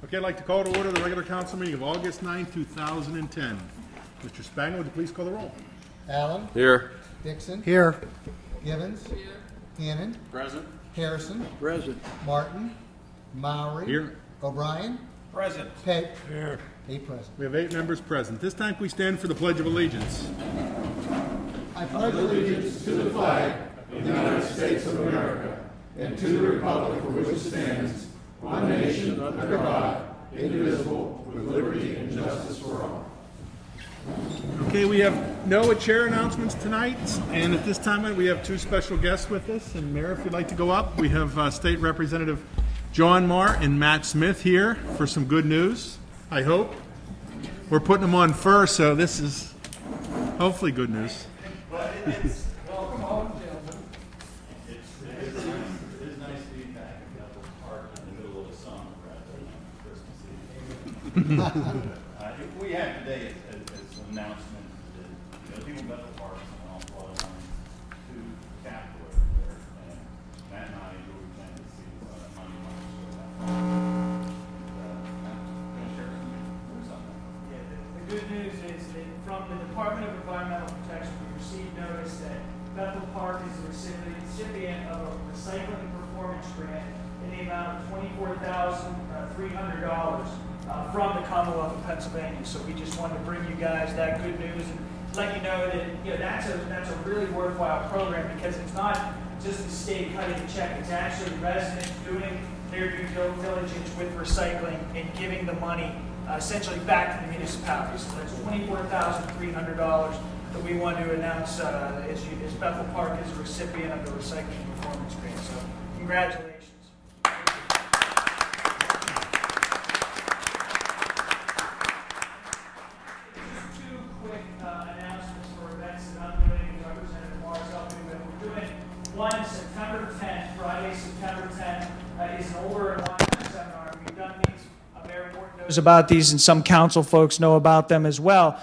Okay, I'd like to call to order the regular council meeting of August 9, 2010. Mr. Spagna, would you please call the roll? Allen. Here. Dixon. Here. Gibbons. Here. Cannon. Present. Harrison. Present. Martin. Mowry. Here. O'Brien. Present. Peck. Here. 8 present. We have 8 members present. This time, we stand for the Pledge of Allegiance. I pledge allegiance to the flag of the United States of America and to the republic for which it stands, one nation under God, indivisible, with liberty and justice for all. Okay, we have no chair announcements tonight, and at this time we have 2 special guests with us. And Mayor, if you'd like to go up, we have State Representative John Marr and Matt Smith here for some good news, I hope. We're putting them on first, so this is hopefully good news. Welcome home, gentlemen. It is nice to be back at Bethel Park in the middle of the summer rather than on Christmas Eve. We have today as an announcement that people in Bethel Park spend an awful lot of money to capital over there, and Matt and I really plan to see money going to share something. Yeah, the good news is that from the Department of Environmental Protection, we received notice that Bethel Park is the recipient of a recycling performance grant in the amount of $24,300 from the Commonwealth of Pennsylvania. So we just wanted to bring you guys that good news and let you know that that's a really worthwhile program, because it's not just the state cutting a check; it's actually residents doing their due diligence with recycling and giving the money essentially back to the municipalities. So that's $24,300 that we want to announce as Bethel Park is a recipient of the recycling performance grant. So congratulations. Just 2 quick announcements for events that I'm doing. Representative Marr's helping with. We're doing one September 10th, Friday, September 10th, is an older and wiser seminar. We've done these. Mayor Morton knows about these, and some council folks know about them as well.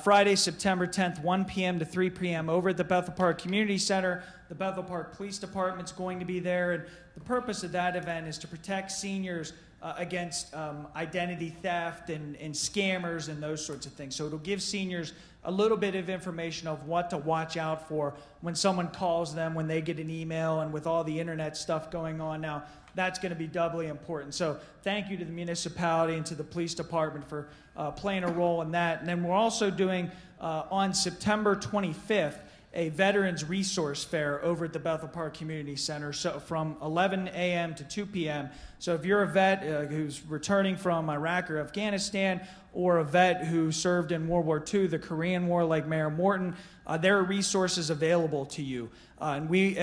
Friday, September 10th, 1 p.m. to 3 p.m. over at the Bethel Park Community Center. The Bethel Park Police Department's going to be there, and the purpose of that event is to protect seniors against identity theft and scammers and those sorts of things. So it'll give seniors a little bit of information of what to watch out for when someone calls them, when they get an email, and with all the internet stuff going on now, that's going to be doubly important. So thank you to the municipality and to the police department for playing a role in that. And then we're also doing on September 25th a Veterans Resource Fair over at the Bethel Park Community Center, so from 11 a.m. to 2 p.m. So if you're a vet who's returning from Iraq or Afghanistan, or a vet who served in World War II, the Korean War, like Mayor Morton, there are resources available to you. And we,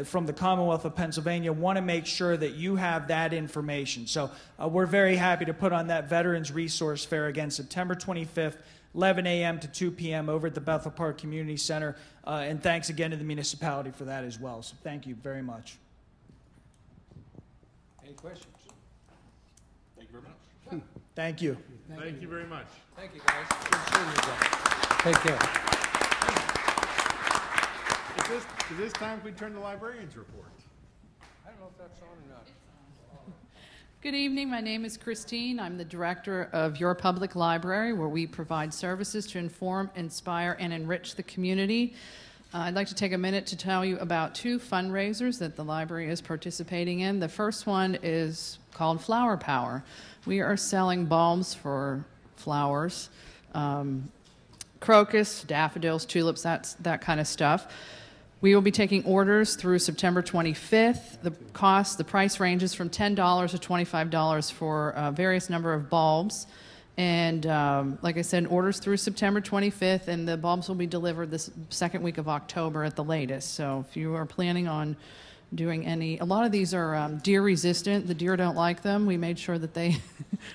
from the Commonwealth of Pennsylvania, want to make sure that you have that information. So we're very happy to put on that Veterans Resource Fair again, September 25th, 11 a.m. to 2 p.m. over at the Bethel Park Community Center. And thanks again to the municipality for that as well. So thank you very much. Any questions? Thank you very much. Thank you. Thank you very much. Thank you, guys. Good seeing you again. Take care. Is this time we turn to the librarian's report? I don't know if that's on or not. Good evening. My name is Christine. I'm the director of Your Public Library, where we provide services to inform, inspire, and enrich the community. I'd like to take a minute to tell you about 2 fundraisers that the library is participating in. The first one is called Flower Power. We are selling bulbs for flowers, crocus, daffodils, tulips, that kind of stuff. We will be taking orders through September 25th. The price ranges from $10 to $25 for a various number of bulbs. And like I said, orders through September 25th, and the bulbs will be delivered this second week of October at the latest. So if you are planning on doing a lot of these are deer resistant. The deer don't like them. We made sure that they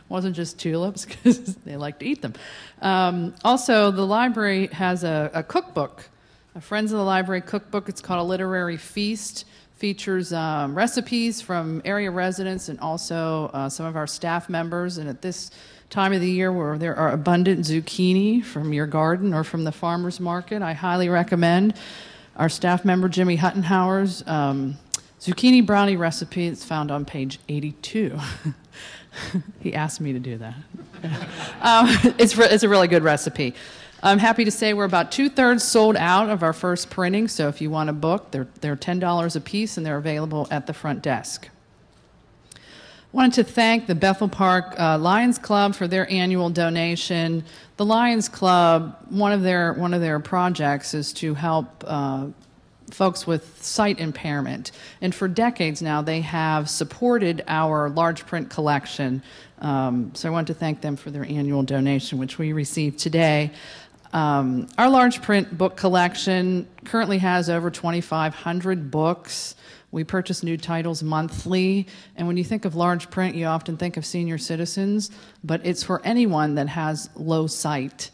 wasn't just tulips, because they like to eat them. Also, the library has a cookbook, a Friends of the Library cookbook. It's called A Literary Feast. Features recipes from area residents and also some of our staff members. And at this time of the year where there are abundant zucchini from your garden or from the farmer's market, I highly recommend our staff member Jimmy Huttenhauer's zucchini brownie recipe. It's found on page 82. He asked me to do that. It's a really good recipe. I'm happy to say we're about 2/3 sold out of our first printing, so if you want a book, they're $10 a piece, and they're available at the front desk. Wanted to thank the Bethel Park Lions Club for their annual donation. The Lions Club, one of their projects is to help folks with sight impairment, and for decades now they have supported our large print collection. So I want to thank them for their annual donation, which we received today. Our large print book collection currently has over 2,500 books. We purchase new titles monthly, and when you think of large print, you often think of senior citizens, but it's for anyone that has low sight.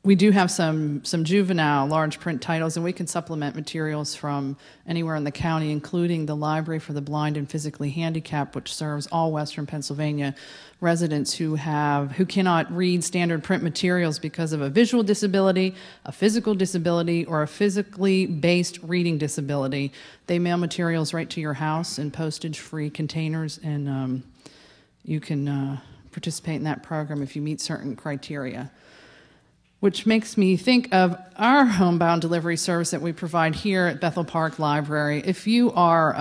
We do have some juvenile large print titles, and we can supplement materials from anywhere in the county, including the Library for the Blind and Physically Handicapped, which serves all Western Pennsylvania residents who cannot read standard print materials because of a visual disability, a physical disability, or a physically based reading disability. They mail materials right to your house in postage-free containers, and you can participate in that program if you meet certain criteria. Which makes me think of our homebound delivery service that we provide here at Bethel Park Library. If you are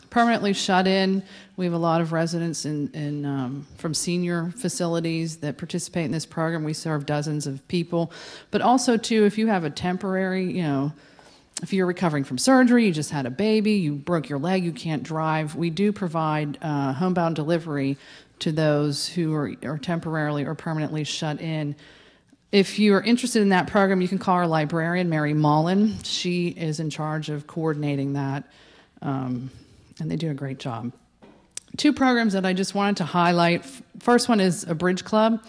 permanently shut in, we have a lot of residents from senior facilities that participate in this program. We serve dozens of people. But also, too, if you have a temporary, if you're recovering from surgery, you just had a baby, you broke your leg, you can't drive, we do provide homebound delivery to those who are temporarily or permanently shut in. If you are interested in that program, you can call our librarian, Mary Mullen. She is in charge of coordinating that, and they do a great job. Two programs that I just wanted to highlight. First one is a bridge club.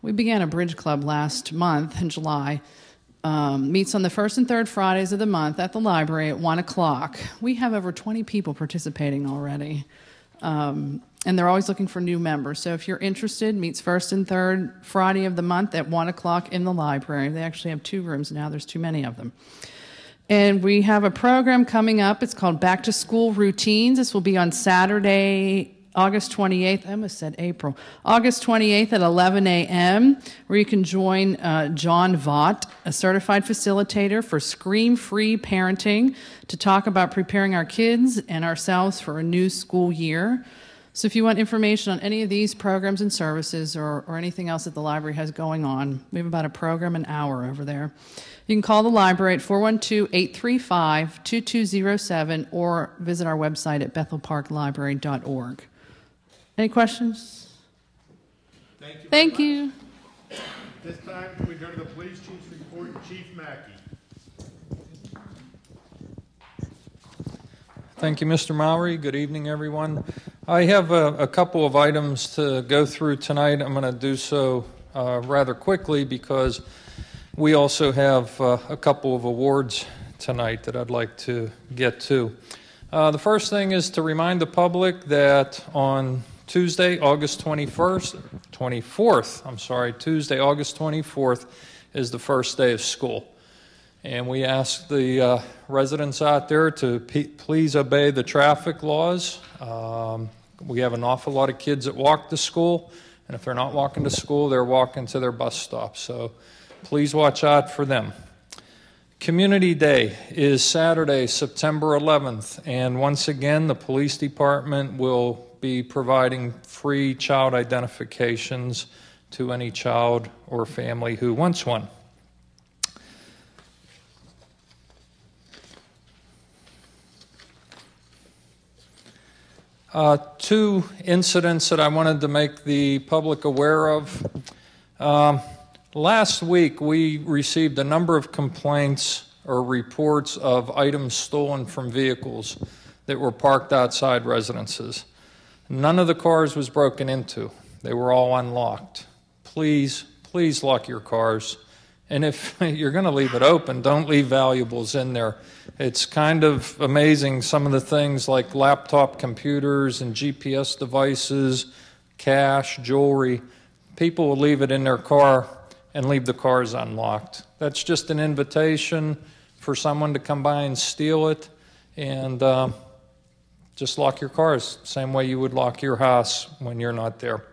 We began a bridge club last month in July. Meets on the first and third Fridays of the month at the library at 1 o'clock. We have over 20 people participating already. And they're always looking for new members. So if you're interested, meets first and third Friday of the month at 1 o'clock in the library. They actually have 2 rooms now. There's too many of them. And we have a program coming up. It's called Back to School Routines. This will be on Saturday, August 28th. I almost said April. August 28th at 11 a.m., where you can join John Vaught, a certified facilitator for scream-free parenting, to talk about preparing our kids and ourselves for a new school year. So if you want information on any of these programs and services or anything else that the library has going on, we have about a program an hour over there. You can call the library at 412-835-2207 or visit our website at bethelparklibrary.org. Any questions? Thank you. Thank you. This time we go to the police chief's report. Chief Mackey. Thank you, Mr. Mowry. Good evening, everyone. I have a couple of items to go through tonight. I'm going to do so rather quickly because we also have a couple of awards tonight that I'd like to get to. The first thing is to remind the public that on Tuesday, August 24th, Tuesday, August 24th is the first day of school. And we ask the residents out there to please obey the traffic laws. We have an awful lot of kids that walk to school, and if they're not walking to school, they're walking to their bus stop. So please watch out for them. Community Day is Saturday, September 11th, and once again, the police department will be providing free child identifications to any child or family who wants one. Two incidents that I wanted to make the public aware of. Last week, we received a number of complaints or reports of items stolen from vehicles that were parked outside residences. None of the cars was broken into. They were all unlocked. Please lock your cars. And if you're going to leave it open, don't leave valuables in there. It's kind of amazing, some of the things like laptop computers and GPS devices, cash, jewelry. People will leave it in their car and leave the cars unlocked. That's just an invitation for someone to come by and steal it. And just lock your cars, same way you would lock your house when you're not there.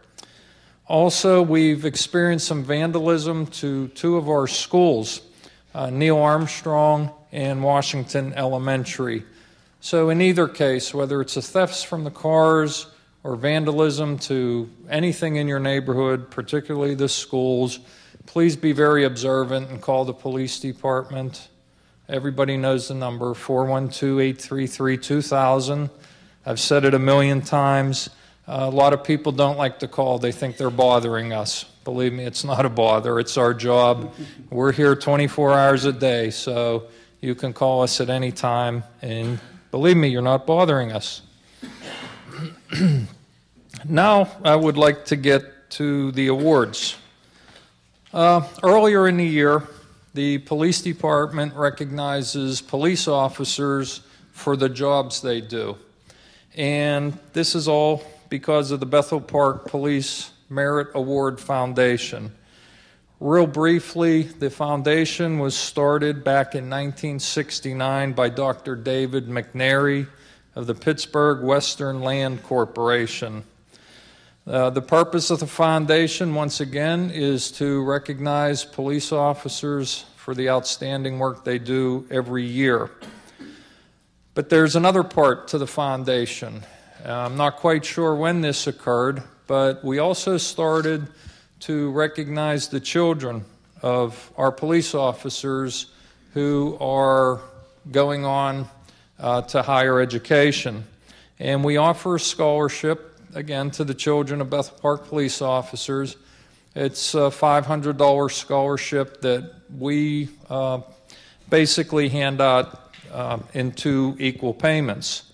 Also, we've experienced some vandalism to two of our schools, Neil Armstrong and Washington Elementary. So in either case, whether it's the thefts from the cars or vandalism to anything in your neighborhood, particularly the schools, please be very observant and call the police department. Everybody knows the number, 412-833-2000. I've said it a million times. A lot of people don't like to call. They think they're bothering us. Believe me, it's not a bother. It's our job. We're here 24 hours a day, so you can call us at any time, and believe me, you're not bothering us. Now, I would like to get to the awards. Earlier in the year, the police department recognizes police officers for the jobs they do. And this is all because of the Bethel Park Police Merit Award Foundation. Real briefly, the foundation was started back in 1969 by Dr. David McNary of the Pittsburgh Western Land Corporation. The purpose of the foundation, once again, is to recognize police officers for the outstanding work they do every year. But there's another part to the foundation. I'm not quite sure when this occurred, but we also started to recognize the children of our police officers who are going on to higher education. And we offer a scholarship, again, to the children of Bethel Park police officers. It's a $500 scholarship that we basically hand out in 2 equal payments.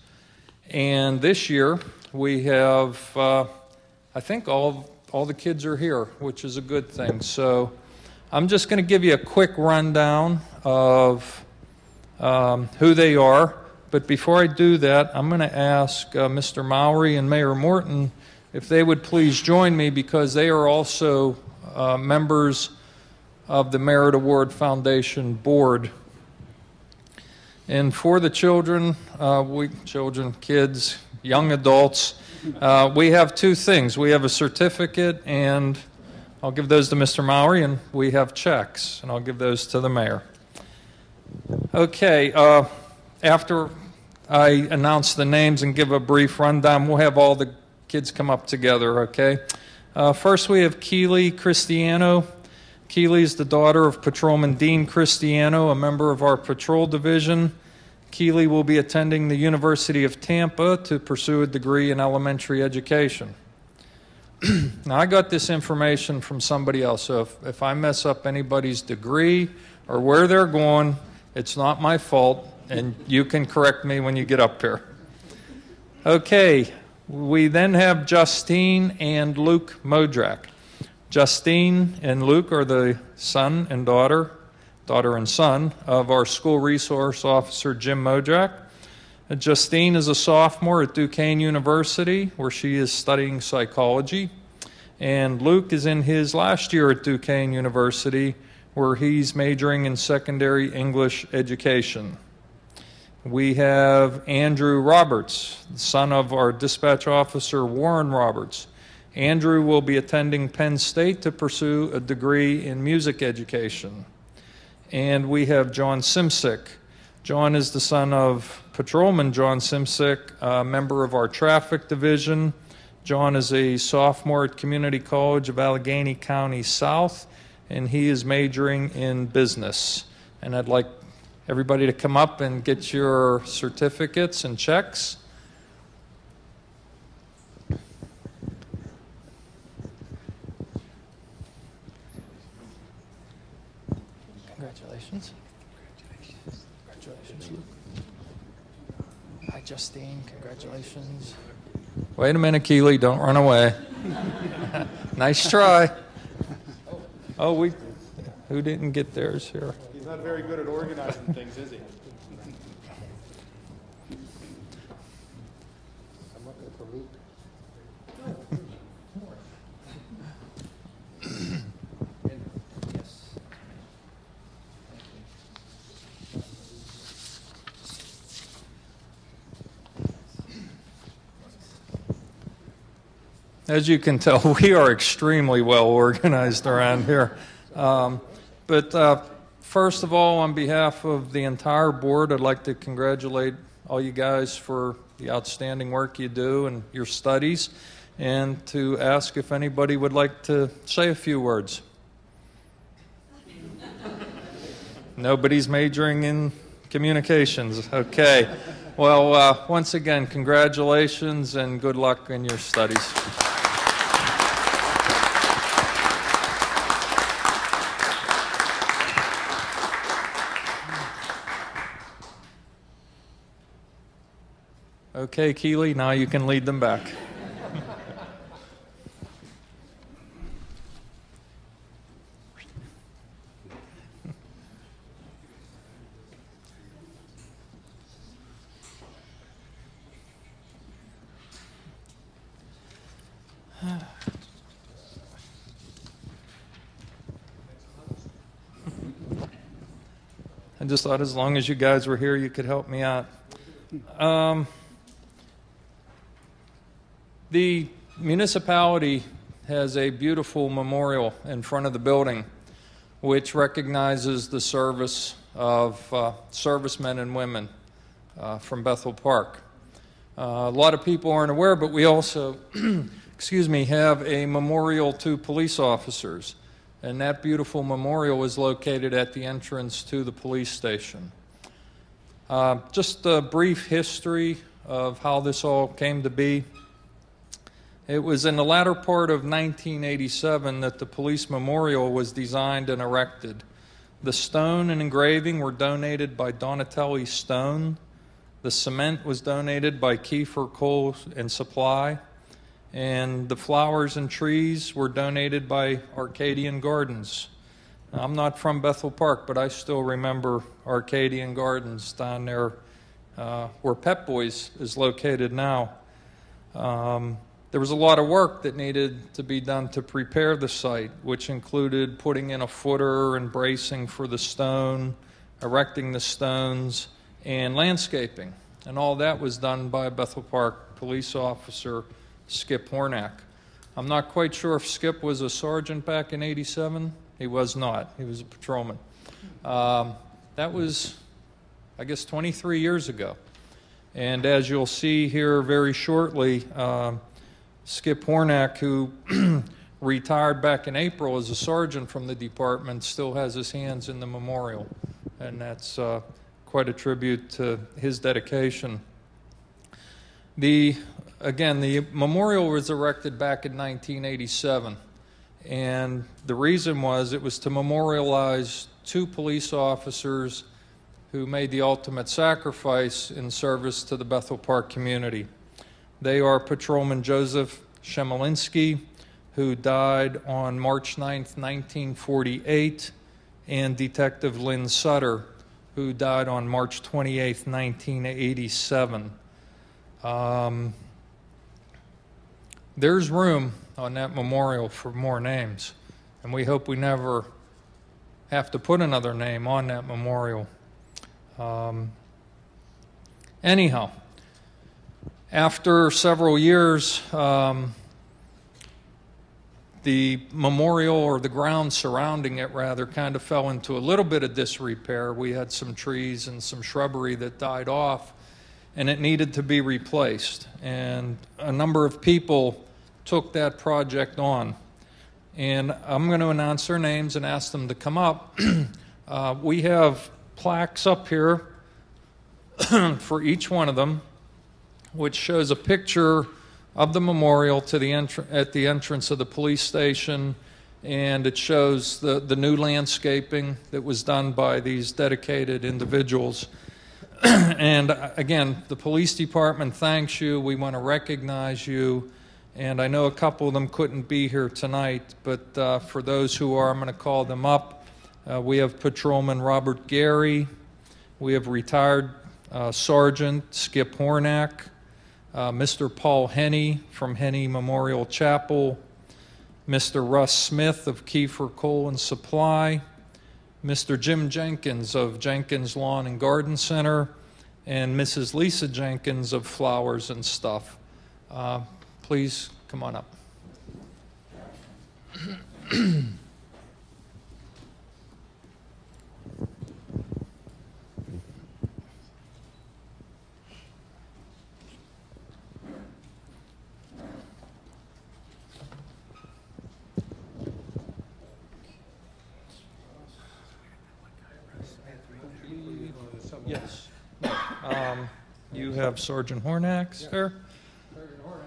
And this year we have, I think all the kids are here, which is a good thing. So I'm just going to give you a quick rundown of who they are. But before I do that, I'm going to ask Mr. Mowry and Mayor Morton if they would please join me, because they are also members of the Merit Award Foundation Board. And for the children, kids, young adults, we have 2 things. We have a certificate, and I'll give those to Mr. Mowry, and we have checks, and I'll give those to the mayor. Okay, after I announce the names and give a brief rundown, we'll have all the kids come up together, okay? First, we have Keely Cristiano. Keely is the daughter of Patrolman Dean Cristiano, a member of our patrol division. Keely will be attending the University of Tampa to pursue a degree in elementary education. Now, I got this information from somebody else, so if I mess up anybody's degree or where they're going, it's not my fault, and you can correct me when you get up here. Okay, we then have Justine and Luke Modrak. Justine and Luke are the son and daughter and son of our school resource officer, Jim Modrak. Justine is a sophomore at Duquesne University, where she is studying psychology. And Luke is in his last year at Duquesne University, where he's majoring in secondary English education. We have Andrew Roberts, the son of our dispatch officer, Warren Roberts. Andrew will be attending Penn State to pursue a degree in music education. And we have John Simsick. John is the son of Patrolman John Simsick, a member of our traffic division. John is a sophomore at Community College of Allegheny County South, and he is majoring in business. And I'd like everybody to come up and get your certificates and checks. Congratulations. Congratulations, Luke. Hi, Justine. Congratulations. Wait a minute, Keely. Don't run away. Nice try. Oh, who didn't get theirs here? He's not very good at organizing things, is he? I'm looking for Luke. Yes. as you can tell, we are extremely well organized around here. But first of all, on behalf of the entire board, I'd like to congratulate all you guys for the outstanding work you do and your studies, and to ask if anybody would like to say a few words. Nobody's majoring in communications. Okay. Well, once again, congratulations and good luck in your studies. Okay, Keeley, now you can lead them back. I just thought as long as you guys were here, you could help me out. The municipality has a beautiful memorial in front of the building which recognizes the service of servicemen and women from Bethel Park. A lot of people aren't aware, but we also have a memorial to police officers. And that beautiful memorial is located at the entrance to the police station. Just a brief history of how this all came to be. It was in the latter part of 1987 that the police memorial was designed and erected. The stone and engraving were donated by Donatelli Stone. The cement was donated by Kiefer Coal and Supply. And the flowers and trees were donated by Arcadian Gardens. Now, I'm not from Bethel Park, but I still remember Arcadian Gardens down there where Pep Boys is located now. There was a lot of work that needed to be done to prepare the site, which included putting in a footer and bracing for the stone, erecting the stones, and landscaping. And all that was done by a Bethel Park police officer, Skip Hornack. I'm not quite sure if Skip was a sergeant back in '87. He was not. He was a patrolman. That was, I guess, 23 years ago. And as you'll see here very shortly, Skip Hornack, who retired back in April as a sergeant from the department, still has his hands in the memorial. And that's quite a tribute to his dedication. Again, the memorial was erected back in 1987. And the reason was it was to memorialize two police officers who made the ultimate sacrifice in service to the Bethel Park community. They are Patrolman Joseph Shemolinsky, who died on March 9th, 1948, and Detective Lynn Sutter, who died on March 28th, 1987. There's room on that memorial for more names, and we hope we never have to put another name on that memorial. Anyhow, after several years, the memorial, or the ground surrounding it rather, kind of fell into a little bit of disrepair. We had some trees and some shrubbery that died off, and it needed to be replaced. And a number of people took that project on. And I'm going to announce their names and ask them to come up. We have plaques up here for each one of them, which shows a picture of the memorial to the at the entrance of the police station, and it shows the new landscaping that was done by these dedicated individuals. And again, the police department thanks you. We want to recognize you. And I know a couple of them couldn't be here tonight, but for those who are, I'm going to call them up. We have Patrolman Robert Gary. We have retired Sergeant Skip Hornack. Mr. Paul Henney from Henney Memorial Chapel. Mr. Russ Smith of Kiefer Coal and Supply. Mr. Jim Jenkins of Jenkins Lawn and Garden Center. And Mrs. Lisa Jenkins of Flowers and Stuff. Please come on up. Yes. You have Sergeant Hornack, sir. Sergeant Hornack,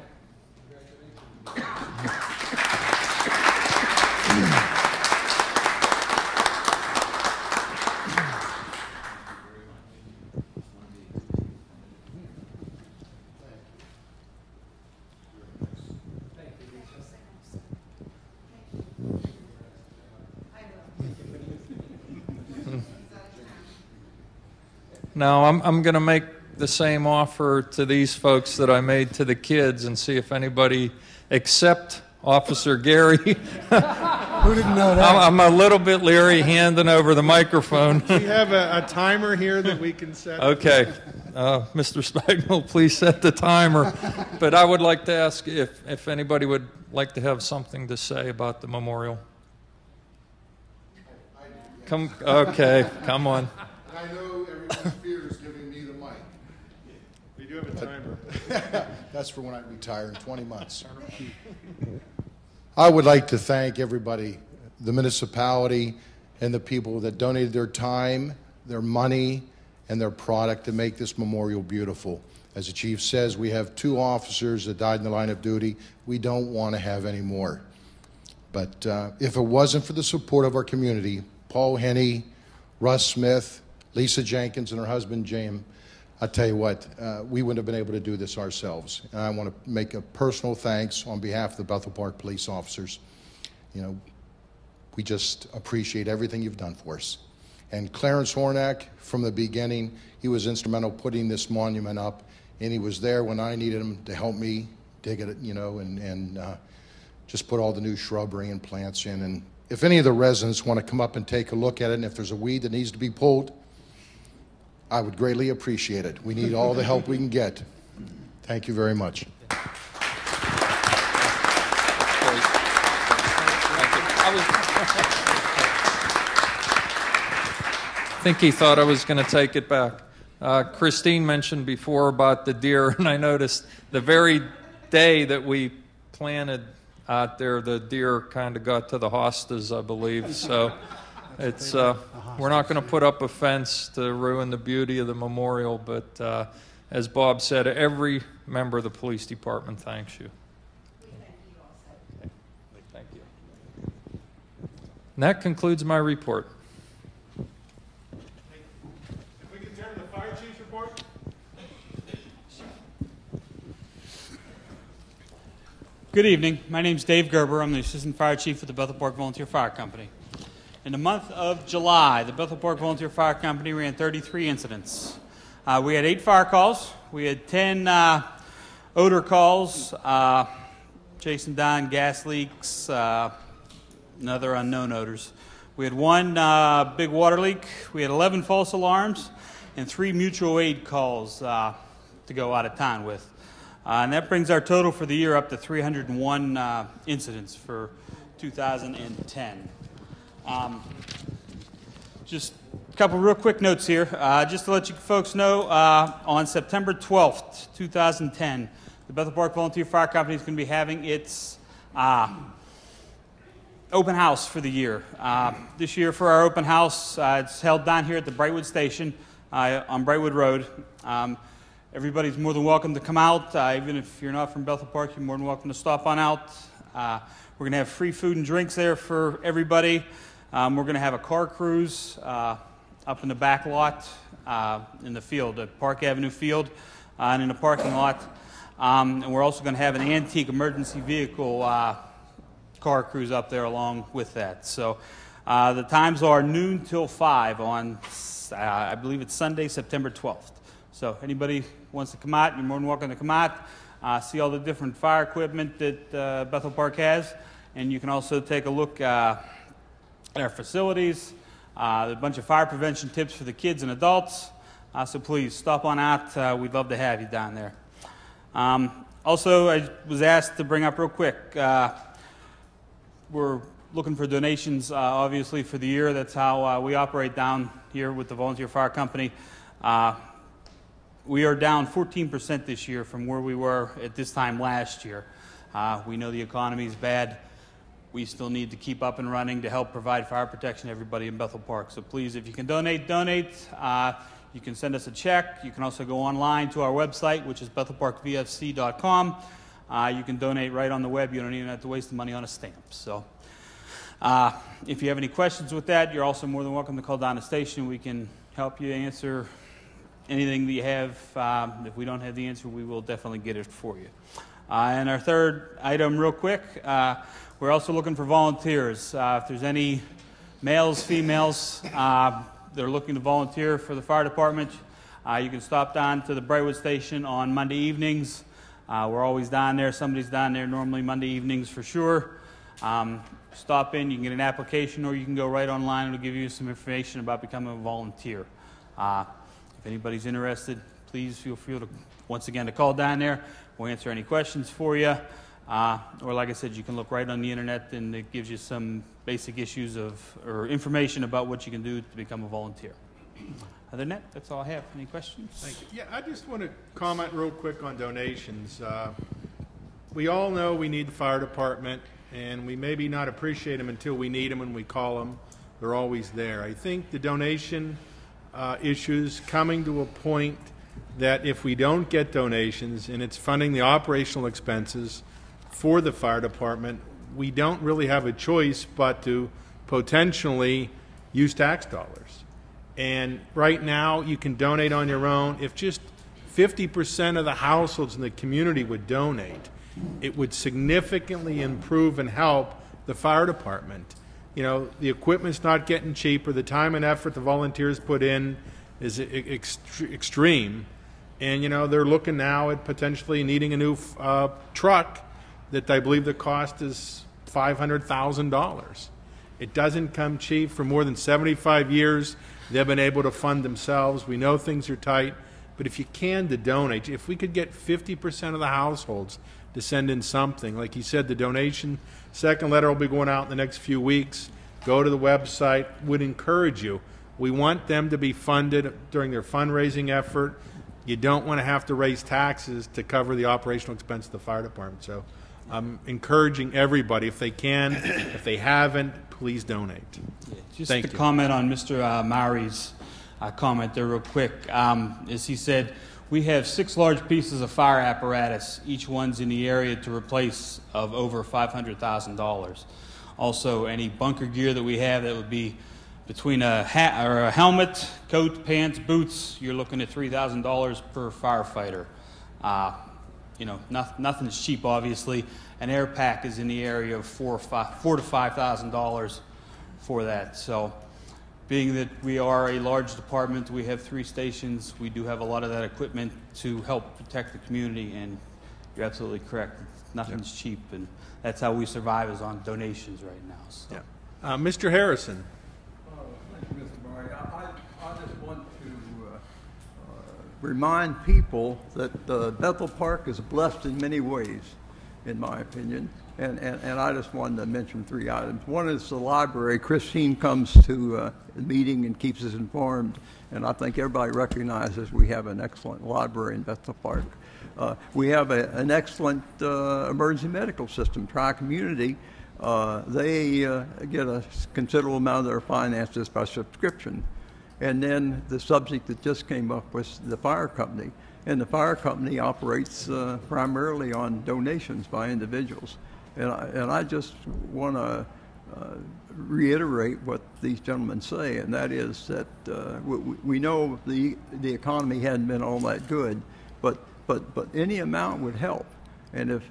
Now, I'm going to make the same offer to these folks that I made to the kids and see if anybody, except Officer Gary. Who didn't know that? I'm a little bit leery handing over the microphone. We have a timer here that we can set. Okay. Mr. Spagnol, please set the timer. But I would like to ask if anybody would like to have something to say about the memorial. Okay, come on. I know everyone's fear is giving me the mic. We do have a timer. That's for when I retire in 20 months. I would like to thank everybody, the municipality and the people that donated their time, their money, and their product to make this memorial beautiful. As the chief says, we have 2 officers that died in the line of duty. We don't want to have any more. But if it wasn't for the support of our community, Paul Henney, Russ Smith, Lisa Jenkins, and her husband, James, I tell you what, we wouldn't have been able to do this ourselves. And I want to make a personal thanks on behalf of the Bethel Park police officers. You know, we just appreciate everything you've done for us. And Clarence Hornack, from the beginning, he was instrumental putting this monument up, and he was there when I needed him to help me dig it, you know, and just put all the new shrubbery and plants in. And if any of the residents want to come up and take a look at it, and if there's a weed that needs to be pulled, I would greatly appreciate it. We need all the help we can get. Thank you very much. I think he thought I was going to take it back. Christine mentioned before about the deer, and I noticed the very day that we planted out there, the deer kind of got to the hostas, I believe. So it's we're not going to put up a fence to ruin the beauty of the memorial, but as Bob said, every member of the police department thanks you. Thank you. And that concludes my report. If we can turn to the fire chief's report. Good evening. My name is Dave Gerber. I'm the Assistant Fire Chief with the Bethel Park Volunteer Fire Company. In the month of July, the Bethel Park Volunteer Fire Company ran 33 incidents. We had 8 fire calls. We had 10 odor calls, chasing down gas leaks, and other unknown odors. We had 1 big water leak. We had 11 false alarms and 3 mutual aid calls to go out of town with. And that brings our total for the year up to 301 incidents for 2010. Just a couple real quick notes here. Just to let you folks know, on September 12th, 2010, the Bethel Park Volunteer Fire Company is going to be having its open house for the year. This year for our open house, it's held down here at the Brightwood Station on Brightwood Road. Everybody's more than welcome to come out. Even if you're not from Bethel Park, you're more than welcome to stop on out. We're going to have free food and drinks there for everybody. We're going to have a car cruise up in the back lot in the field, the Park Avenue field, and in the parking lot. And we're also going to have an antique emergency vehicle car cruise up there along with that. So the times are noon till 5 on, I believe it's Sunday, September 12th. So anybody wants to come out, you're more than welcome to come out, see all the different fire equipment that Bethel Park has, and you can also take a look at our facilities. There's a bunch of fire prevention tips for the kids and adults, so please stop on out. We'd love to have you down there. Also, I was asked to bring up real quick, we're looking for donations, obviously, for the year. That's how we operate down here with the Volunteer Fire Company. We are down 14% this year from where we were at this time last year. We know the economy is bad. We still need to keep up and running to help provide fire protection to everybody in Bethel Park. So please, if you can donate. You can send us a check. You can also go online to our website, which is BethelParkVFC.com. You can donate right on the web. You don't even have to waste the money on a stamp. So if you have any questions with that, you're also more than welcome to call down the station. We can help you answer anything that you have. If we don't have the answer, we will definitely get it for you. And our third item, real quick, we're also looking for volunteers. If there's any males, females, they're looking to volunteer for the fire department, you can stop down to the Brightwood Station on Monday evenings. We're always down there. Somebody's down there normally Monday evenings for sure. Stop in. You can get an application, or you can go right online. It'll give you some information about becoming a volunteer. If anybody's interested, please feel free to, once again, to call down there. We'll answer any questions for you. Or like I said, you can look right on the internet, and it gives you some basic issues or information about what you can do to become a volunteer. Other than that, that's all I have. Any questions? Thank you. Yeah, I just want to comment real quick on donations. We all know we need the fire department, and we maybe not appreciate them until we need them and we call them. They're always there. I think the donation issues coming to a point that if we don't get donations and it's funding the operational expenses for the fire department, we don't really have a choice but to potentially use tax dollars. And right now, you can donate on your own. If just 50% of the households in the community would donate, it would significantly improve and help the fire department. You know, the equipment's not getting cheaper. The time and effort the volunteers put in is extreme. And, you know, they're looking now at potentially needing a new truck that I believe the cost is $500,000. It doesn't come cheap. For more than 75 years, they've been able to fund themselves. We know things are tight. But if you can, to donate, if we could get 50% of the households to send in something, like you said, the donation, second letter will be going out in the next few weeks. Go to the website. Would encourage you. We want them to be funded during their fundraising effort. You don't want to have to raise taxes to cover the operational expense of the fire department. So I'm encouraging everybody, if they can, if they haven't, please donate. Yeah, just to comment on Mr. Maury's comment there real quick. As he said, we have 6 large pieces of fire apparatus. Each one's in the area to replace of over $500,000. Also, any bunker gear that we have, that would be between a hat or a helmet, coat, pants, boots, you're looking at $3,000 per firefighter. You know, nothing's cheap, obviously. An air pack is in the area of $4,000 to $5,000 for that. So, being that we are a large department, we have 3 stations, we do have a lot of that equipment to help protect the community, and you're absolutely correct. Nothing's cheap, and that's how we survive, is on donations right now. So. Yeah. Mr. Harrison. Thank you, Mr. Murray. I just want to remind people that Bethel Park is blessed in many ways, in my opinion. And I just wanted to mention 3 items. One is the library. Christine comes to the meeting and keeps us informed, and I think everybody recognizes we have an excellent library in Bethel Park. We have an excellent emergency medical system, Tri-Community. They get a considerable amount of their finances by subscription. And then the subject that just came up was the fire company. And the fire company operates primarily on donations by individuals. And I just want to reiterate what these gentlemen say, and that is that we know the economy hadn't been all that good, but any amount would help. And if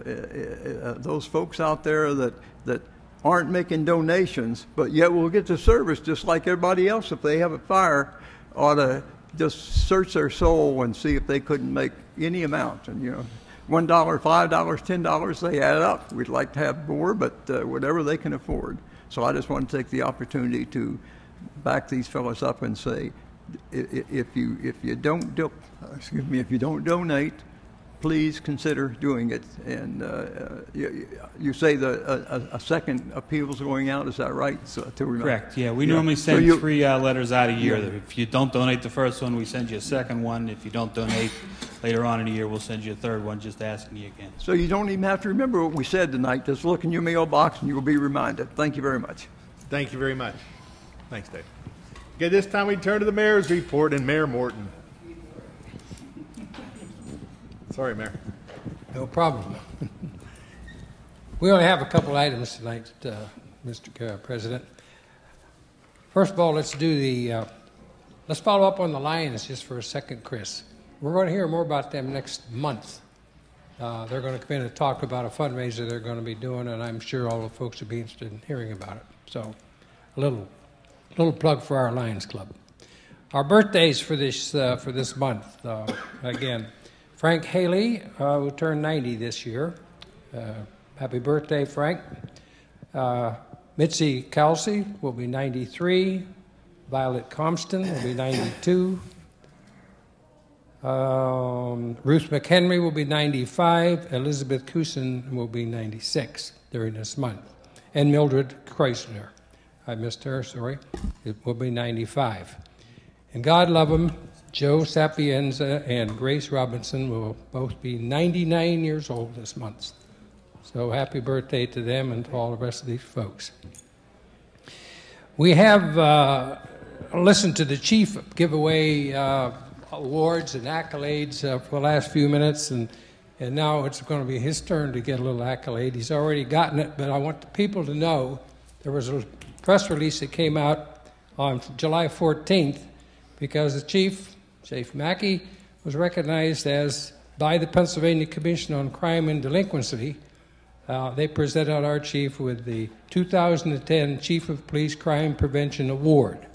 those folks out there that aren't making donations, but yet will get the service just like everybody else, if they have a fire, ought to just search their soul and see if they couldn't make any amount. And, you know, $1, $5, $10, they add up. We'd like to have more, but whatever they can afford. So I just want to take the opportunity to back these fellows up and say, if you don't donate, please consider doing it. And you say a second appeal is going out, is that right? So, to remind. Correct, yeah. We normally send 3 letters out a year. If you don't donate the first one, we send you a second one. If you don't donate later on in the year, we'll send you a third one just asking you again. So you don't even have to remember what we said tonight. Just look in your mailbox and you'll be reminded. Thank you very much. Thank you very much. Thanks, Dave. Okay, this time we turn to the mayor's report and Mayor Morton. Sorry, Mayor. No problem. We only have a couple items tonight, Mr. President. First of all, let's follow up on the Lions just for a second, Chris. We're going to hear more about them next month. They're going to come in and talk about a fundraiser they're going to be doing, and I'm sure all the folks will be interested in hearing about it. So, a little plug for our Lions Club. Our birthdays for this month. Again, Frank Haley will turn 90 this year. Happy birthday, Frank. Mitzi Kelsey will be 93. Violet Compston will be 92. Ruth McHenry will be 95. Elizabeth Cousin will be 96 during this month. And Mildred Chrysler, I missed her, sorry, it will be 95. And God love them, Joe Sapienza and Grace Robinson will both be 99 years old this month. So happy birthday to them and to all the rest of these folks. We have listened to the chief give away awards and accolades for the last few minutes, and now it's going to be his turn to get a little accolade. He's already gotten it, but I want the people to know there was a press release that came out on July 14th because the chief Mackey, was recognized as by the Pennsylvania Commission on Crime and Delinquency. They presented our chief with the 2010 Chief of Police Crime Prevention Award.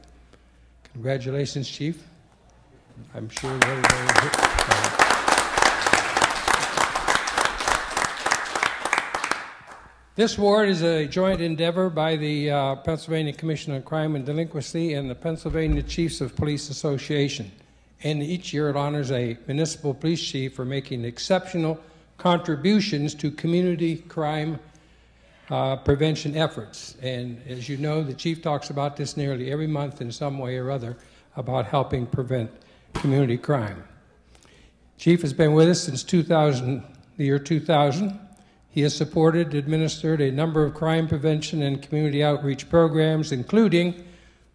Congratulations, Chief. I'm sure everybody. This award is a joint endeavor by the Pennsylvania Commission on Crime and Delinquency and the Pennsylvania Chiefs of Police Association. And each year it honors a municipal police chief for making exceptional contributions to community crime prevention efforts. And as you know, the chief talks about this nearly every month in some way or other about helping prevent community crime. Chief has been with us since the year 2000. He has supported, administered a number of crime prevention and community outreach programs, including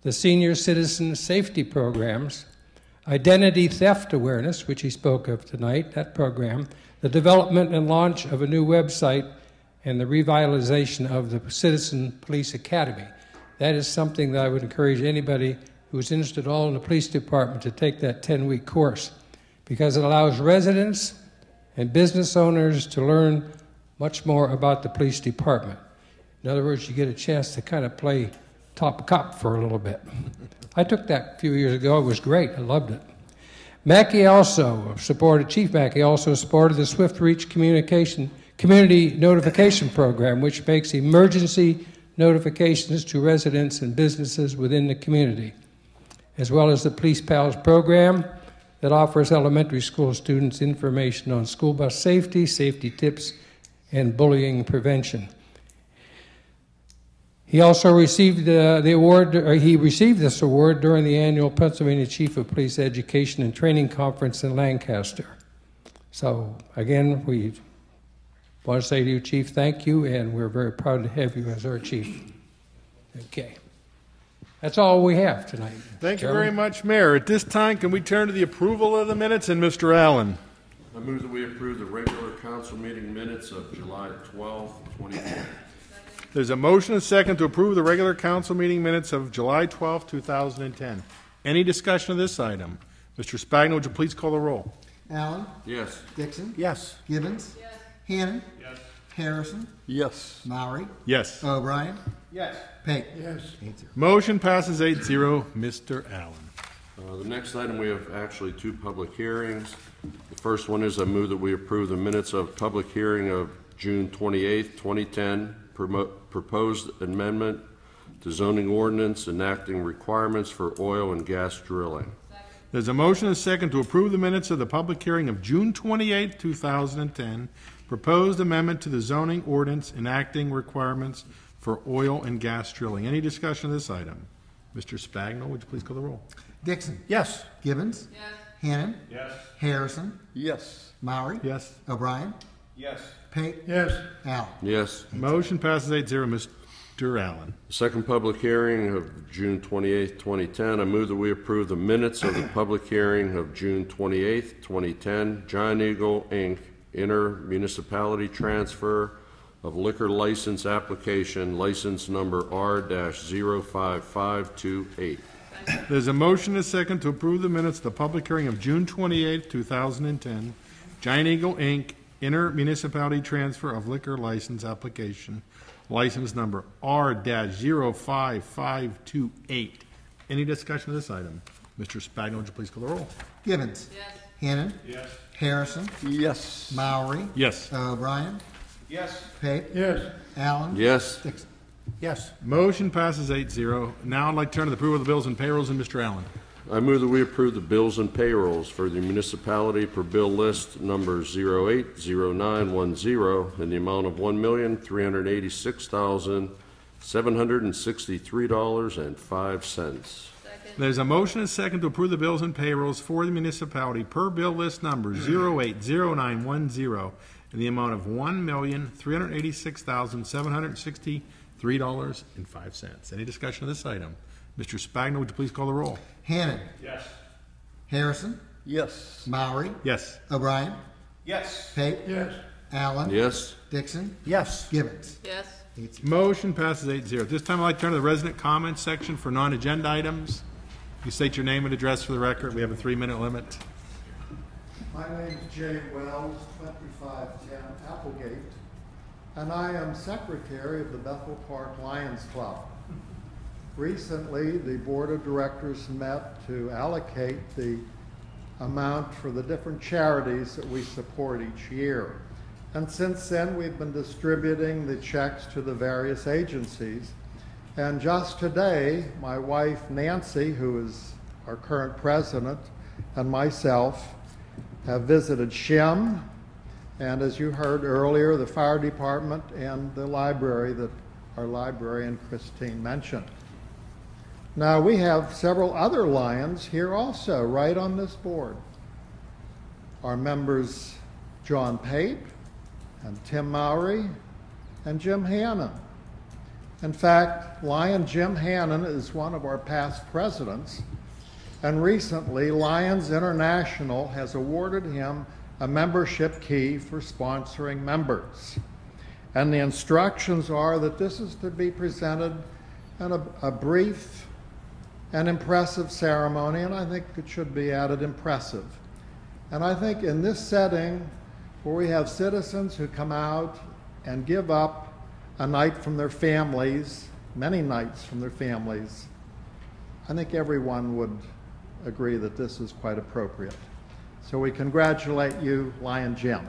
the Senior Citizen Safety Programs, Identity Theft Awareness, which he spoke of tonight, that program, the development and launch of a new website, and the revitalization of the Citizen Police Academy. That is something that I would encourage anybody who's interested at all in the police department to take that 10-week course, because it allows residents and business owners to learn much more about the police department. In other words, you get a chance to kind of play top cop for a little bit. I took that a few years ago. It was great. I loved it. Chief Mackey also supported the Swift Reach Community Notification Program, which makes emergency notifications to residents and businesses within the community, as well as the Police Pals program that offers elementary school students information on school bus safety, safety tips, and bullying prevention. He also received he received this award during the annual Pennsylvania Chief of Police Education and Training Conference in Lancaster. So again, we want to say to you, Chief, thank you, and we're very proud to have you as our chief. Okay. That's all we have tonight. Thank you very much, Mayor. At this time, can we turn to the approval of the minutes? And Mr. Allen. I move that we approve the regular council meeting minutes of July 12, 2010. There's a motion and a second to approve the regular council meeting minutes of July 12, 2010. Any discussion of this item? Mr. Spagna, would you please call the roll? Allen? Yes. Dixon? Yes. Gibbons? Yes. Hannon? Yes. Harrison? Yes. Maury? Yes. O'Brien? Yes. Pate? Yes. 8-0. Motion passes 8-0. Mr. Allen. The next item, we have actually two public hearings. The first one is I move that we approve the minutes of public hearing of June 28, 2010, proposed amendment to zoning ordinance enacting requirements for oil and gas drilling. There's a motion and a second to approve the minutes of the public hearing of June 28, 2010, proposed amendment to the zoning ordinance enacting requirements for oil and gas drilling. Any discussion of this item? Mr. Spagno, would you please call the roll? Dixon. Yes. Gibbons. Yes. Hannon. Yes. Harrison. Yes. Maury. Yes. O'Brien. Yes. Pate. Yes. Allen. Yes. Motion passes 8-0. Mr. Allen. Second public hearing of June 28, 2010. I move that we approve the minutes of the public hearing of June 28, 2010. Giant Eagle, Inc., inter-municipality transfer of liquor license application, license number R-05528. There's a motion and a second to approve the minutes of the public hearing of June 28, 2010. Giant Eagle, Inc., inter-municipality transfer of liquor license application, license number R-05528. Any discussion of this item? Mr. Spagno, would you please call the roll? Gibbons. Yes. Hannon. Yes. Harrison. Yes. Maury. Yes. O'Brien. Yes. Pate. Yes. Allen. Yes. Dixon. Yes. Motion passes 8-0. Now I'd like to turn to the approval of the bills and payrolls, and Mr. Allen. I move that we approve the bills and payrolls for the municipality per bill list number 080910 in the amount of $1,386,763.05. There's a motion and a second to approve the bills and payrolls for the municipality per bill list number 080910 in the amount of $1,386,763.05. Any discussion of this item? Mr. Spagno, would you please call the roll? Hannon. Yes. Harrison. Yes. Maury. Yes. O'Brien. Yes. Pate. Yes. Allen. Yes. Dixon. Yes. Gibbons. Yes. Motion passes 8-0. At this time, I'd like to turn to the resident comments section for non-agenda items. You state your name and address for the record. We have a 3-minute limit. My name is Jay Wells, 2510 Applegate, and I am secretary of the Bethel Park Lions Club. Recently, the board of directors met to allocate the amount for the different charities that we support each year. And since then, we've been distributing the checks to the various agencies. And just today, my wife, Nancy, who is our current president, and myself have visited SHIM, and as you heard earlier, the fire department and the library that our librarian, Christine, mentioned. Now, we have several other Lions here also, right on this board. Our members, John Pape, and Tim Maury, and Jim Hannon. In fact, Lion Jim Hannon is one of our past presidents, and recently Lions International has awarded him a membership key for sponsoring members. And the instructions are that this is to be presented in a brief and impressive ceremony, and I think it should be added impressive. And I think in this setting, where we have citizens who come out and give up a night from their families, many nights from their families, I think everyone would agree that this is quite appropriate. So we congratulate you, Lion Jim.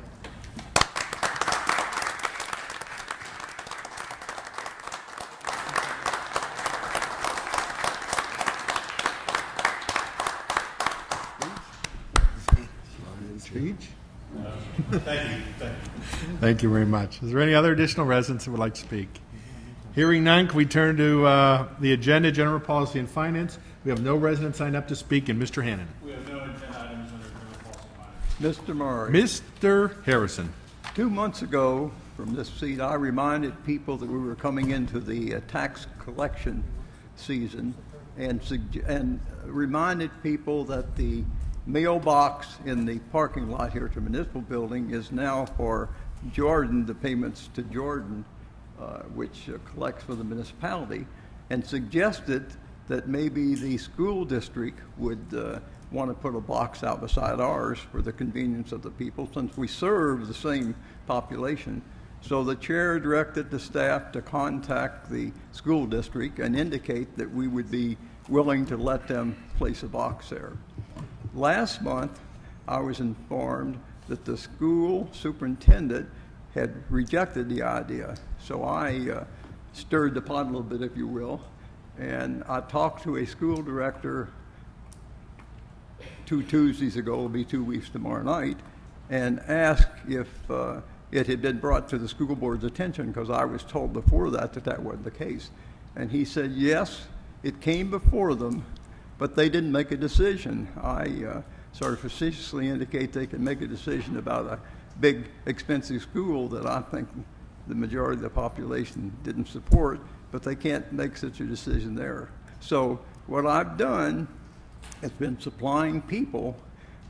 Speech? Thank you. Thank you very much. Is there any other additional residents that would like to speak? Hearing none, can we turn to the agenda, general policy and finance? We have no residents signed up to speak, and Mr. Hannon. We have no agenda items under general policy and finance. Mr. Murray. Mr. Harrison. 2 months ago, from this seat, I reminded people that we were coming into the tax collection season and reminded people that the mailbox in the parking lot here at the municipal building is now for Jordan, the payments to Jordan, which collects for the municipality, and suggested that maybe the school district would want to put a box out beside ours for the convenience of the people, since we serve the same population. So the chair directed the staff to contact the school district and indicate that we would be willing to let them place a box there. Last month, I was informed that the school superintendent had rejected the idea. So I stirred the pot a little bit, if you will, and I talked to a school director 2 Tuesdays ago, it'll be 2 weeks tomorrow night, and asked if it had been brought to the school board's attention, because I was told before that that wasn't the case. And he said, yes, it came before them, but they didn't make a decision. I sort of facetiously indicate they can make a decision about a big, expensive school that I think the majority of the population didn't support, but they can't make such a decision there. So what I've done has been supplying people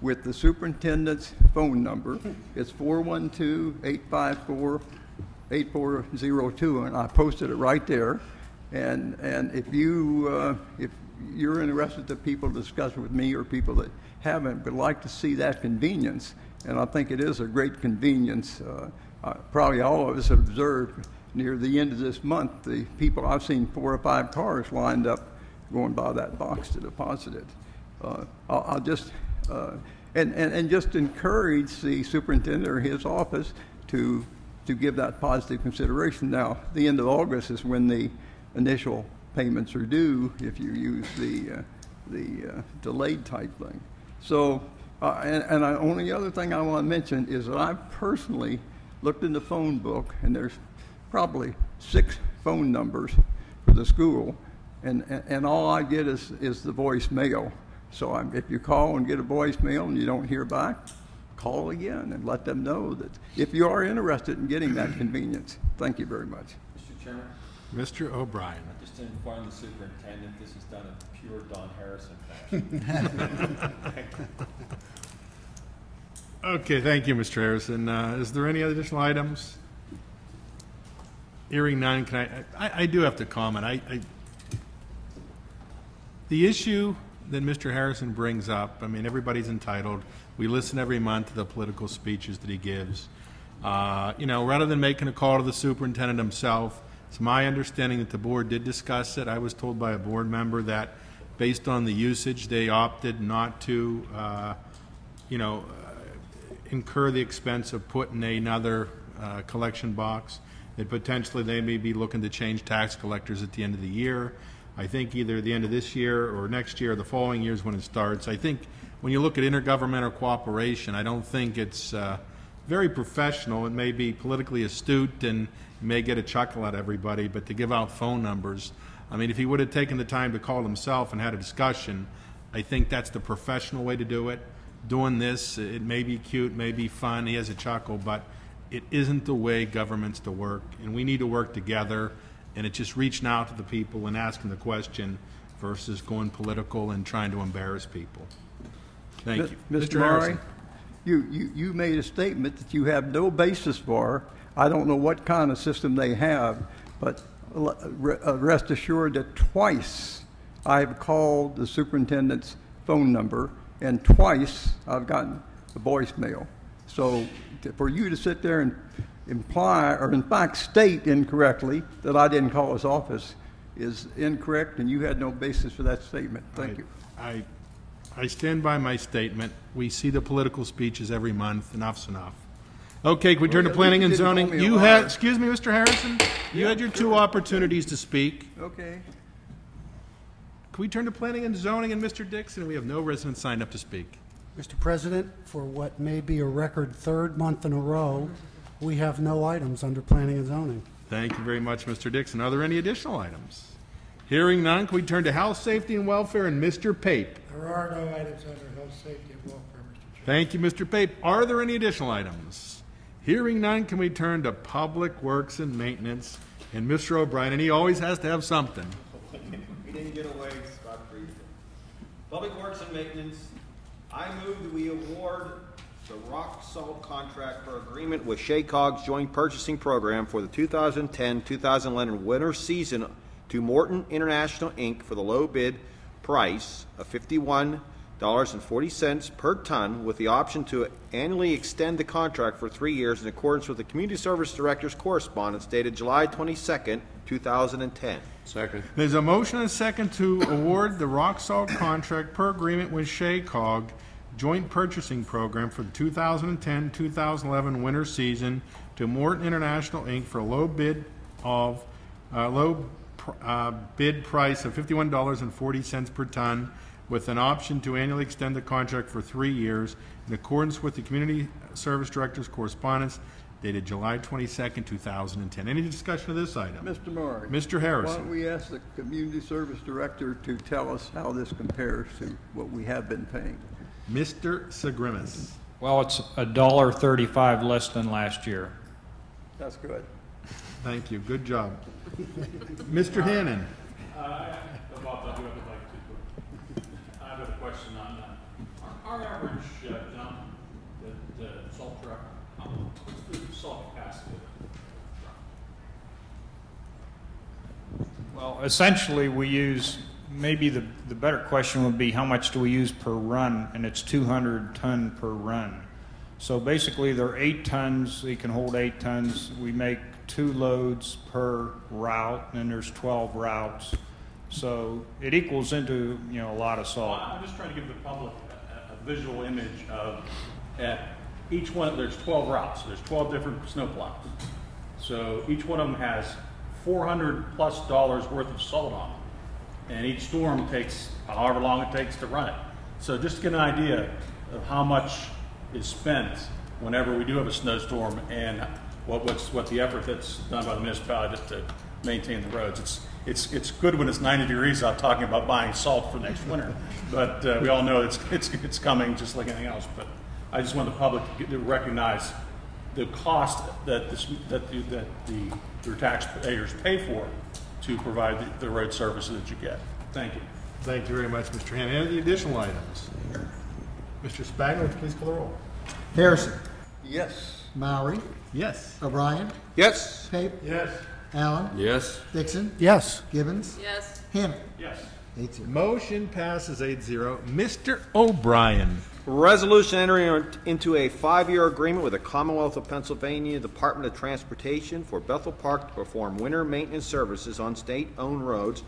with the superintendent's phone number. It's 412-854-8402, and I posted it right there. And if you're interested that people discuss with me, or people that haven't would like to see that convenience, and I think it is a great convenience. Probably all of us have observed near the end of this month, the people, I've seen 4 or 5 cars lined up going by that box to deposit it. I'll just and just encourage the superintendent or his office to give that positive consideration. Now, the end of August is when the initial payments are due if you use the delayed type thing. So, and the only other thing I want to mention is that I've personally looked in the phone book, and there's probably 6 phone numbers for the school, and all I get is the voicemail. So if you call and get a voicemail and you don't hear back, call again and let them know that if you are interested in getting that convenience. Thank you very much. Mr. Chairman? Mr. O'Brien. Just to inform the superintendent, this is done in pure Don Harrison fashion. Okay, thank you, Mr. Harrison. Is there any other additional items? Hearing none, I do have to comment. The issue that Mr. Harrison brings up, I mean, everybody's entitled. We listen every month to the political speeches that he gives. Rather than making a call to the superintendent himself, it's my understanding that the board did discuss it. I was told by a board member that based on the usage, they opted not to, incur the expense of putting another collection box. That potentially they may be looking to change tax collectors at the end of the year. I think either the end of this year or next year or the following year is when it starts. I think when you look at intergovernmental cooperation, I don't think it's very professional. It may be politically astute and may get a chuckle at everybody, but to give out phone numbers, I mean, if he would have taken the time to call himself and had a discussion, I think that's the professional way to do it. Doing this, it may be cute, may be fun, he has a chuckle, but it isn't the way government's to work, and we need to work together, and it's just reaching out to the people and asking the question versus going political and trying to embarrass people. Thank you. Mr. Murray, you made a statement that you have no basis for. I don't know what kind of system they have, but rest assured that twice I've called the superintendent's phone number, and twice I've gotten a voicemail. So for you to sit there and imply, or in fact state incorrectly, that I didn't call his office is incorrect, and you had no basis for that statement. Thank you. I stand by my statement. We see the political speeches every month. Enough's enough. Okay, can we turn to planning and zoning? You had, excuse me, Mr. Harrison, you had your 2 opportunities to speak. Okay. Can we turn to planning and zoning and Mr. Dixon? We have no residents signed up to speak. Mr. President, for what may be a record 3rd month in a row, we have no items under planning and zoning. Thank you very much, Mr. Dixon. Are there any additional items? Hearing none, can we turn to health, safety, and welfare and Mr. Pape? There are no items under health, safety, and welfare, Mr. Chairman. Thank you, Mr. Pape. Are there any additional items? Hearing none, can we turn to public works and maintenance and Mr. O'Brien? And he always has to have something. He didn't get away scot-free. Public works and maintenance, I move that we award the rock salt contract for agreement with Shaycog's joint purchasing program for the 2010-2011 winter season to Morton International Inc. for the low bid price of $51.40 per ton, with the option to annually extend the contract for 3 years in accordance with the Community Service Director's correspondence dated July 22nd, 2010. Second. There's a motion and a second to award the rock salt contract per agreement with Shaycog joint purchasing program for the 2010-2011 winter season to Morton International Inc. for a low bid price of $51.40 per ton, with an option to annually extend the contract for 3 years in accordance with the Community Service Director's correspondence dated July 22nd, 2010. Any discussion of this item? Mr. Murray. Mr. Harrison. Why don't we ask the Community Service Director to tell us how this compares to what we have been paying? Mr. Sagrimis. Well, it's $1.35 less than last year. That's good. Thank you. Good job. Mr. Hannon. I have a question on our average dump, the salt truck. What's the salt capacity of the truck? Well, essentially, we use, maybe the better question would be how much do we use per run, and it's 200 ton per run. So basically, there are 8 tons. They can hold 8 tons. We make 2 loads per route, and then there's 12 routes. So it equals into, a lot of salt. Well, I'm just trying to give the public a visual image of each one. There's 12 routes. So there's 12 different snowplows. So each one of them has $400+ worth of salt on them, and each storm takes however long it takes to run it. So just to get an idea of how much is spent whenever we do have a snowstorm, and what the effort that's done by the municipality just to maintain the roads. It's good when it's 90 degrees out talking about buying salt for next winter, but we all know it's coming just like anything else. But I just want the public to recognize the cost that your taxpayers pay for to provide the road services that you get. Thank you. Thank you very much, Mr. Hannon. Any additional items? Mr. Spagna, would you please call the roll? Harrison. Yes. Maury. Yes. O'Brien. Yes. Pape. Yes. Allen. Yes. Dixon. Yes. Gibbons. Yes. Hannon. Yes. 8-0. Motion passes 8-0. Mr. O'Brien. Resolution entering into a 5-year agreement with the Commonwealth of Pennsylvania Department of Transportation for Bethel Park to perform winter maintenance services on state-owned roads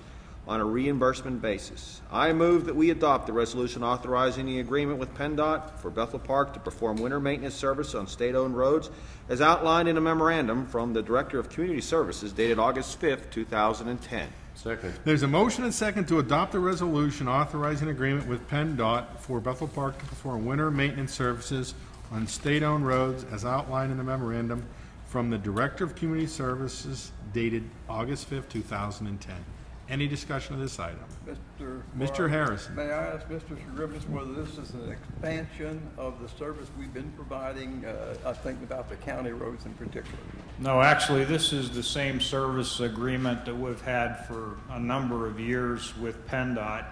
on a reimbursement basis. I move that we adopt the resolution authorizing the agreement with PennDOT for Bethel Park to perform winter maintenance service on state-owned roads as outlined in a memorandum from the Director of Community Services dated August 5th, 2010. Second. There's a motion and second to adopt the resolution authorizing agreement with PennDOT for Bethel Park to perform winter maintenance services on state-owned roads as outlined in the memorandum from the Director of Community Services dated August 5th, 2010. Any discussion of this item? Mr. Harrison. May I ask Mr. Griffiths whether this is an expansion of the service we've been providing, I think about the county roads in particular? No, actually, this is the same service agreement that we've had for a number of years with PennDOT.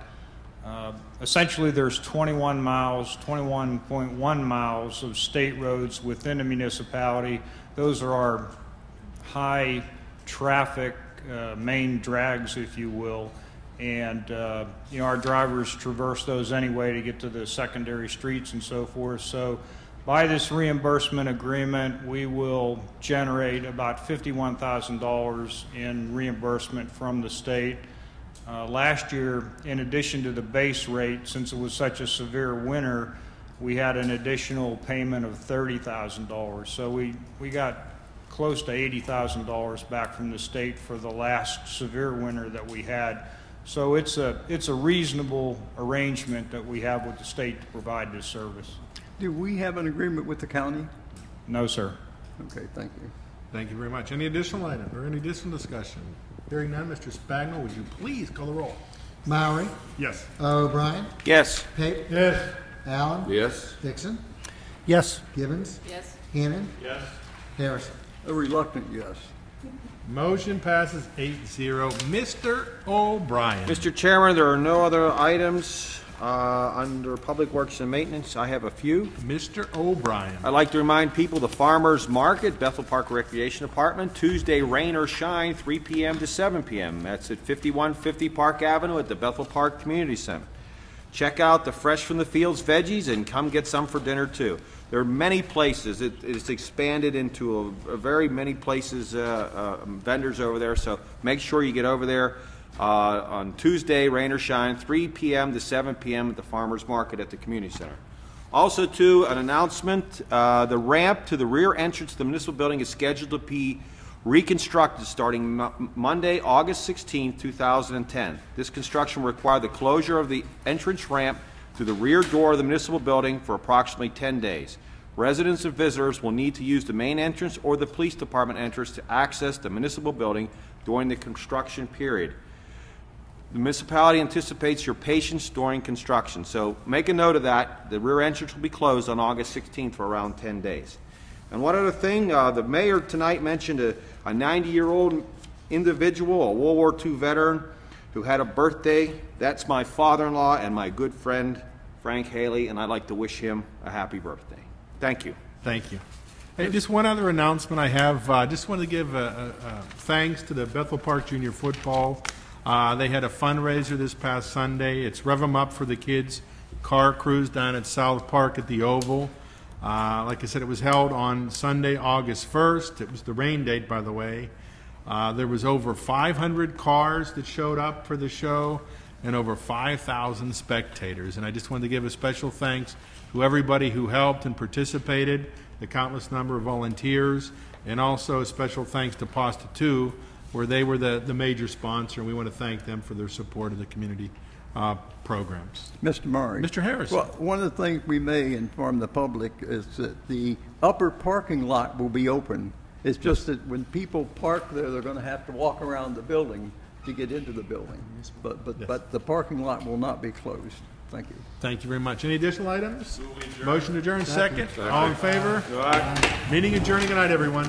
Essentially, there's 21.1 miles of state roads within the municipality. Those are our high traffic main drags, if you will, and our drivers traverse those anyway to get to the secondary streets and so forth. So by this reimbursement agreement, we will generate about $51,000 in reimbursement from the state. Last year, in addition to the base rate, since it was such a severe winter, we had an additional payment of $30,000. So we got close to $80,000 back from the state for the last severe winter that we had. So it's a reasonable arrangement that we have with the state to provide this service. Do we have an agreement with the county? No, sir. Okay, thank you. Thank you very much. Any additional item or any additional discussion? Hearing none, Mr. Spagna, would you please call the roll? Maury. Yes. O'Brien. Yes. Pape. Yes. Allen. Yes. Dixon. Yes. Gibbons. Yes. Hannon. Yes. Harrison. A reluctant yes. Motion passes 8-0. Mr. O'Brien. Mr. Chairman, there are no other items under Public Works and Maintenance. I have a few. Mr. O'Brien. I'd like to remind people the Farmers Market, Bethel Park Recreation Department, Tuesday, rain or shine, 3 p.m. to 7 p.m. That's at 5150 Park Avenue at the Bethel Park Community Center. Check out the Fresh from the Fields veggies and come get some for dinner, too. There are many places. It's expanded into a very many places, vendors over there, so make sure you get over there on Tuesday, rain or shine, 3 p.m. to 7 p.m. at the Farmers Market at the Community Center. Also, too, an announcement, the ramp to the rear entrance to the municipal building is scheduled to be reconstructed starting Monday, August 16, 2010. This construction will require the closure of the entrance ramp through the rear door of the municipal building for approximately 10 days. Residents and visitors will need to use the main entrance or the police department entrance to access the municipal building during the construction period. The municipality anticipates your patience during construction, so make a note of that. The rear entrance will be closed on August 16th for around 10 days. And one other thing, the mayor tonight mentioned a 90-year-old individual, a World War II veteran, who had a birthday. That's my father-in-law and my good friend, Frank Haley, and I'd like to wish him a happy birthday. Thank you. Thank you. Hey, just one other announcement I have. Just wanted to give thanks to the Bethel Park Junior Football. They had a fundraiser this past Sunday. It's Rev 'em Up for the Kids car cruise down at South Park at the Oval. Like I said, it was held on Sunday, August 1st. It was the rain date, by the way. There was over 500 cars that showed up for the show and over 5,000 spectators. And I just wanted to give a special thanks to everybody who helped and participated, the countless number of volunteers, and also a special thanks to Pasta 2, where they were the major sponsor, and we want to thank them for their support of the community programs. Mr. Murray. Mr. Harrison. Well, one of the things we may inform the public is that the upper parking lot will be open. It's just that when people park there, they're going to have to walk around the building to get into the building. But the parking lot will not be closed. Thank you. Thank you very much. Any additional items? Motion to adjourn, second. All in favor? Meeting adjourning. Good night, everyone.